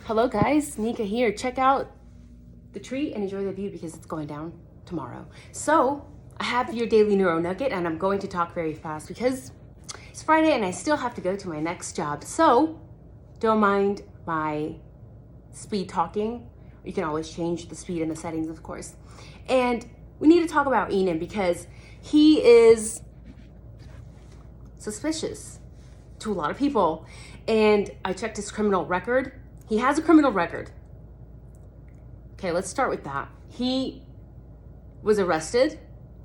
Hello guys, Nika here. Check out the tree and enjoy the view because it's going down tomorrow. So I have your daily neuro nugget and I'm going to talk very fast because it's Friday and I still have to go to my next job. So don't mind my speed talking. You can always change the speed and the settings, of course. And we need to talk about Inan because he is suspicious to a lot of people. And I checked his criminal record. He has a criminal record. Okay, let's start with that. He was arrested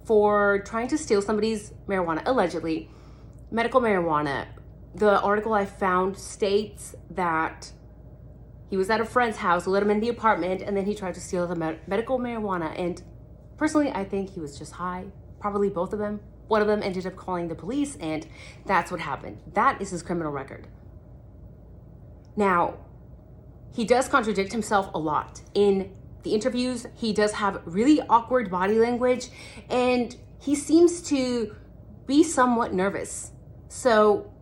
for trying to steal somebody's marijuana, allegedly, medical marijuana. The article I found states that he was at a friend's house, let him in the apartment, and then he tried to steal the medical marijuana. And personally, I think he was just high, probably both of them. One of them ended up calling the police, and that's what happened. That is his criminal record. Now, he does contradict himself a lot. In the interviews, he does have really awkward body language, and he seems to be somewhat nervous. So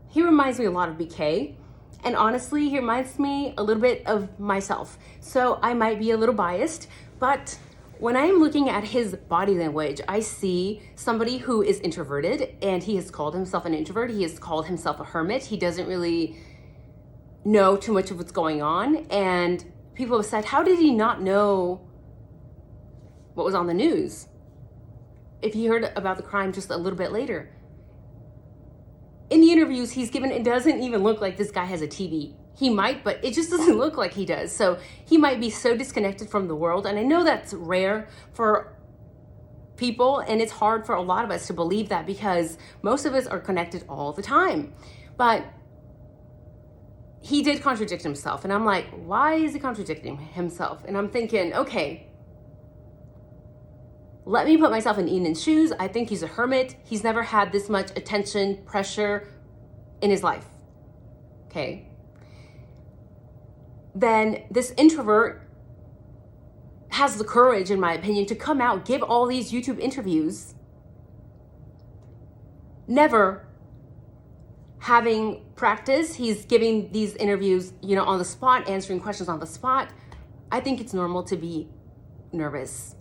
he reminds me a lot of BK, and honestly, he reminds me a little bit of myself. So I might be a little biased, but when I'm looking at his body language, I see somebody who is introverted, and he has called himself an introvert. He has called himself a hermit. He doesn't really know too much of what's going on. And people have said, how did he not know what was on the news if he heard about the crime just a little bit later? In the interviews he's given, it doesn't even look like this guy has a TV. He might, but it just doesn't look like he does. So he might be so disconnected from the world. And I know that's rare for people, and it's hard for a lot of us to believe that because most of us are connected all the time. But he did contradict himself. And I'm like, why is he contradicting himself? And I'm thinking, okay, let me put myself in Inan's shoes. I think he's a hermit. He's never had this much attention, pressure in his life. Okay. Then this introvert has the courage, in my opinion, to come out, give all these YouTube interviews, never having practice. He's giving these interviews, on the spot, answering questions on the spot. I think it's normal to be nervous.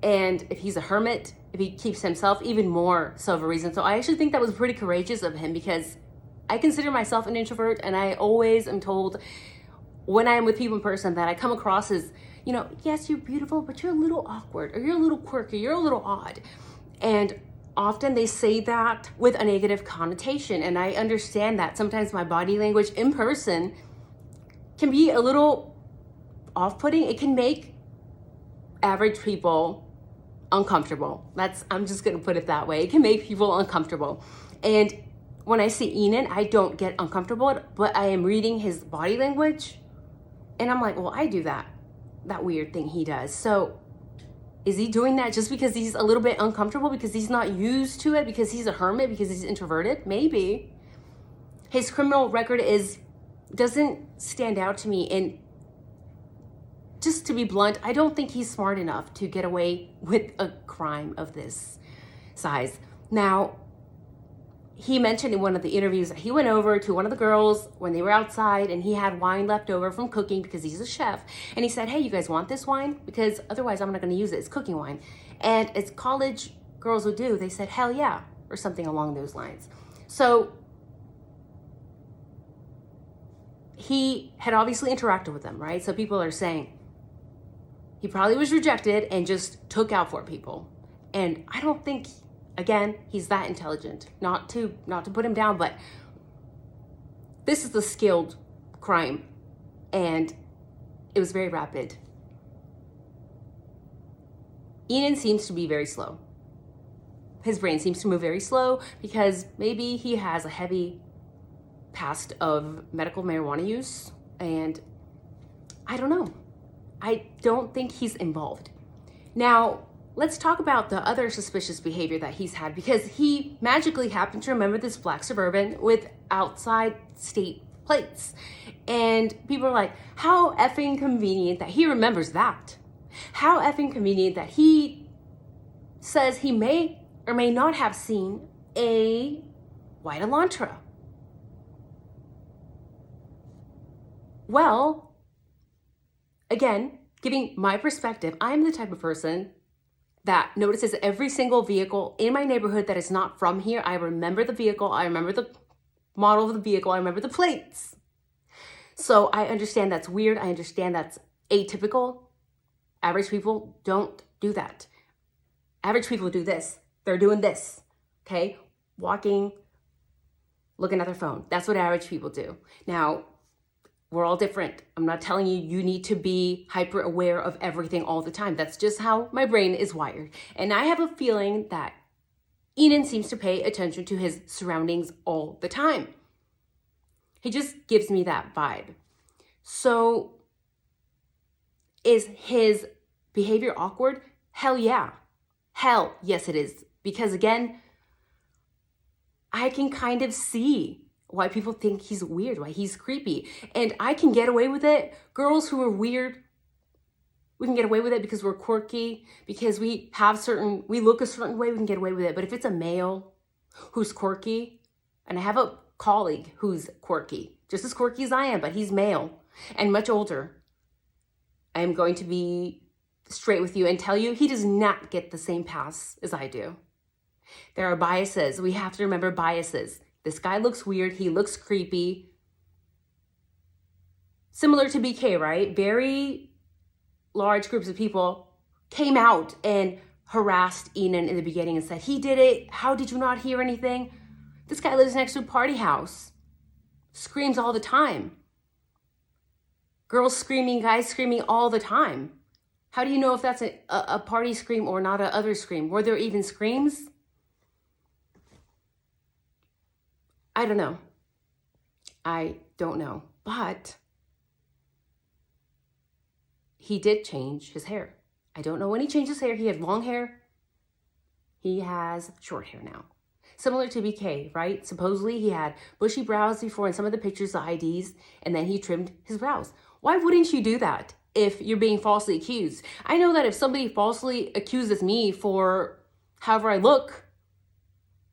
And if he's a hermit, if he keeps himself, even more so of a reason. So I actually think that was pretty courageous of him because I consider myself an introvert, and I always am told when I am with people in person that I come across as, yes, you're beautiful, but you're a little awkward, or you're a little quirky, you're a little odd. And often they say that with a negative connotation, and I understand that. Sometimes my body language in person can be a little off-putting. It can make average people uncomfortable. I'm just gonna put it that way. It can make people uncomfortable. And when I see Inan, I don't get uncomfortable, but I am reading his body language, and I'm like, well, I do that weird thing he does. So is he doing that just because he's a little bit uncomfortable, because he's not used to it, because he's a hermit, because he's introverted? Maybe. His criminal record doesn't stand out to me. And just to be blunt, I don't think he's smart enough to get away with a crime of this size. Now, he mentioned in one of the interviews that he went over to one of the girls when they were outside, and he had wine left over from cooking because he's a chef. And he said, hey, you guys want this wine? Because otherwise I'm not going to use it. It's cooking wine. And as college girls would do, they said, hell yeah, or something along those lines. So he had obviously interacted with them, right? So people are saying he probably was rejected and just took out for people. And I don't think, again, he's that intelligent. Not to put him down, but this is a skilled crime, and it was very rapid. Inan seems to be very slow. His brain seems to move very slow because maybe he has a heavy past of medical marijuana use, and I don't know. I don't think he's involved. Now, let's talk about the other suspicious behavior that he's had, because he magically happened to remember this black Suburban with outside state plates. And people are like, how effing convenient that he remembers that. How effing convenient that he says he may or may not have seen a white Elantra. Well, again, giving my perspective, I'm the type of person that notices every single vehicle in my neighborhood that is not from here. I remember the vehicle. I remember the model of the vehicle. I remember the plates. So I understand that's weird. I understand that's atypical. Average people don't do that. Average people do this. They're doing this, okay? Walking, looking at their phone. That's what average people do. Now, we're all different. I'm not telling you you need to be hyper aware of everything all the time. That's just how my brain is wired. And I have a feeling that Inan seems to pay attention to his surroundings all the time. He just gives me that vibe. So, is his behavior awkward? Hell yeah. Hell yes it is. Because again, I can kind of see why people think he's weird, why he's creepy. And I can get away with it. Girls who are weird, we can get away with it because we're quirky, because we look a certain way, we can get away with it. But if it's a male who's quirky, and I have a colleague who's quirky, just as quirky as I am, but he's male and much older, I am going to be straight with you and tell you he does not get the same pass as I do. There are biases. We have to remember biases. This guy looks weird. He looks creepy. Similar to BK, right? Very large groups of people came out and harassed Inan in the beginning and said, he did it. How did you not hear anything? This guy lives next to a party house. Screams all the time. Girls screaming, guys screaming all the time. How do you know if that's a party scream or not a other scream? Were there even screams? I don't know. I don't know. But he did change his hair. I don't know when he changed his hair. He had long hair. He has short hair now. Similar to BK, right? Supposedly he had bushy brows before in some of the pictures, the IDs, and then he trimmed his brows. Why wouldn't you do that if you're being falsely accused? I know that if somebody falsely accuses me for however I look,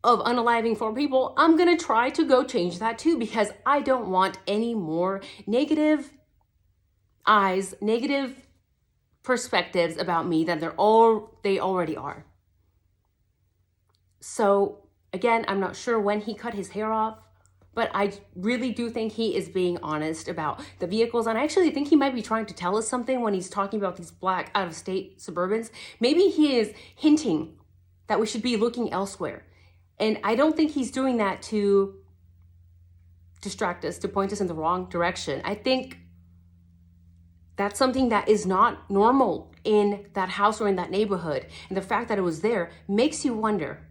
of unaliving 4 people, I'm going to try to go change that too, because I don't want any more negative eyes, negative perspectives about me than they already are. So again, I'm not sure when he cut his hair off, but I really do think he is being honest about the vehicles. And I actually think he might be trying to tell us something when he's talking about these black out-of-state Suburbans. Maybe he is hinting that we should be looking elsewhere. And I don't think he's doing that to distract us, to point us in the wrong direction. I think that's something that is not normal in that house or in that neighborhood. And the fact that it was there makes you wonder.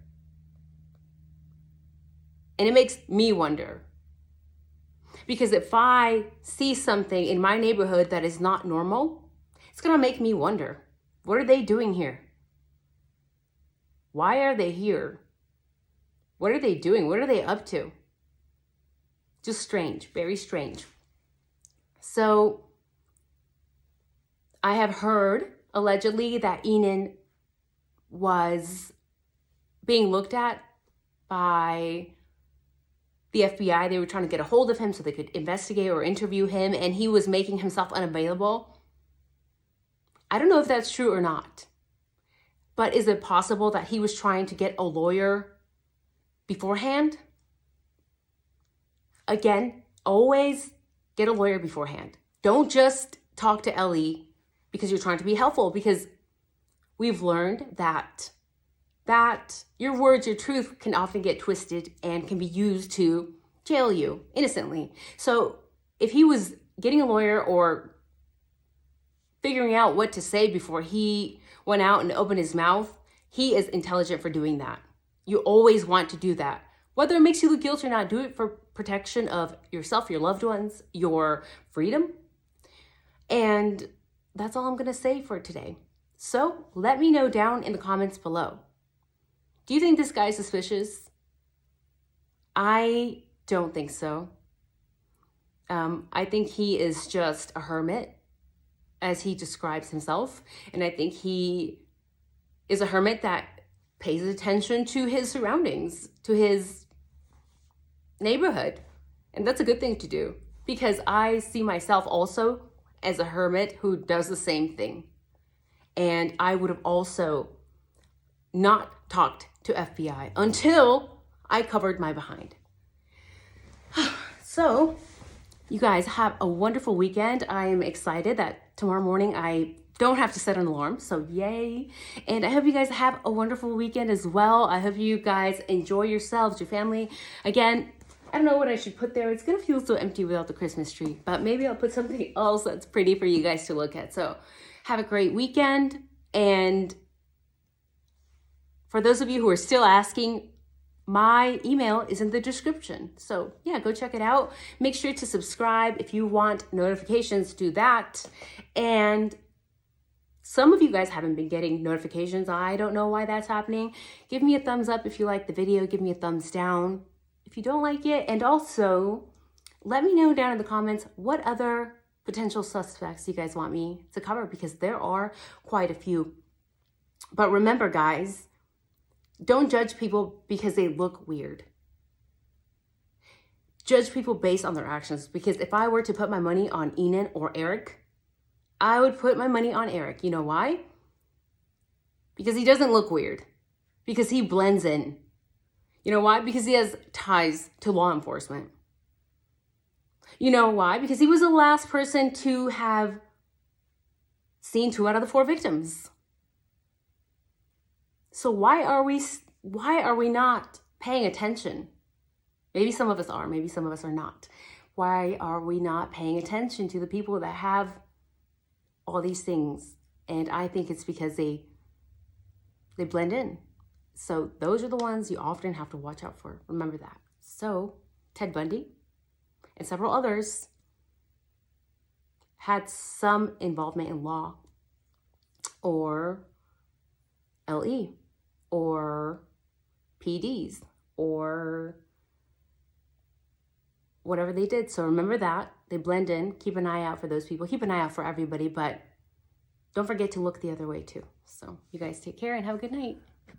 And it makes me wonder. Because if I see something in my neighborhood that is not normal, it's going to make me wonder, what are they doing here? Why are they here? What are they doing? What are they up to? Just strange, very strange. So I have heard allegedly that Inan was being looked at by the FBI. They were trying to get a hold of him so they could investigate or interview him, and he was making himself unavailable. I don't know if that's true or not, but is it possible that he was trying to get a lawyer beforehand? Again, always get a lawyer beforehand. Don't just talk to Ellie because you're trying to be helpful, because we've learned that your words, your truth can often get twisted and can be used to jail you innocently. So if he was getting a lawyer or figuring out what to say before he went out and opened his mouth, he is intelligent for doing that. You always want to do that. Whether it makes you look guilty or not, do it for protection of yourself, your loved ones, your freedom. And that's all I'm going to say for today. So let me know down in the comments below. Do you think this guy's suspicious? I don't think so. I think he is just a hermit, as he describes himself. And I think he is a hermit that pays attention to his surroundings, to his neighborhood. And that's a good thing to do. because I see myself also as a hermit who does the same thing. And I would have also not talked to FBI until I covered my behind. So you guys have a wonderful weekend. I am excited that tomorrow morning I don't have to set an alarm, so yay. And I hope you guys have a wonderful weekend as well. I hope you guys enjoy yourselves, your family. Again, I don't know what I should put there. It's gonna feel so empty without the Christmas tree, but maybe I'll put something else that's pretty for you guys to look at. So have a great weekend. And for those of you who are still asking, my email is in the description. So yeah, go check it out. Make sure to subscribe if you want notifications, do that. And some of you guys haven't been getting notifications. I don't know why that's happening. Give me a thumbs up if you like the video. Give me a thumbs down if you don't like it. And also let me know down in the comments what other potential suspects you guys want me to cover, because there are quite a few. But remember, guys, don't judge people because they look weird. Judge people based on their actions, because if I were to put my money on Inan or Eric, I would put my money on Eric. You know why? Because he doesn't look weird. Because he blends in. You know why? Because he has ties to law enforcement. You know why? Because he was the last person to have seen 2 out of the 4 victims. So why are we not paying attention? Maybe some of us are, maybe some of us are not. Why are we not paying attention to the people that have all these things? And I think it's because they blend in. So those are the ones you often have to watch out for. Remember that. So Ted Bundy and several others had some involvement in law or LE or PDs or whatever they did. So remember that. They blend in. Keep an eye out for those people. Keep an eye out for everybody, but don't forget to look the other way too. So you guys take care and have a good night.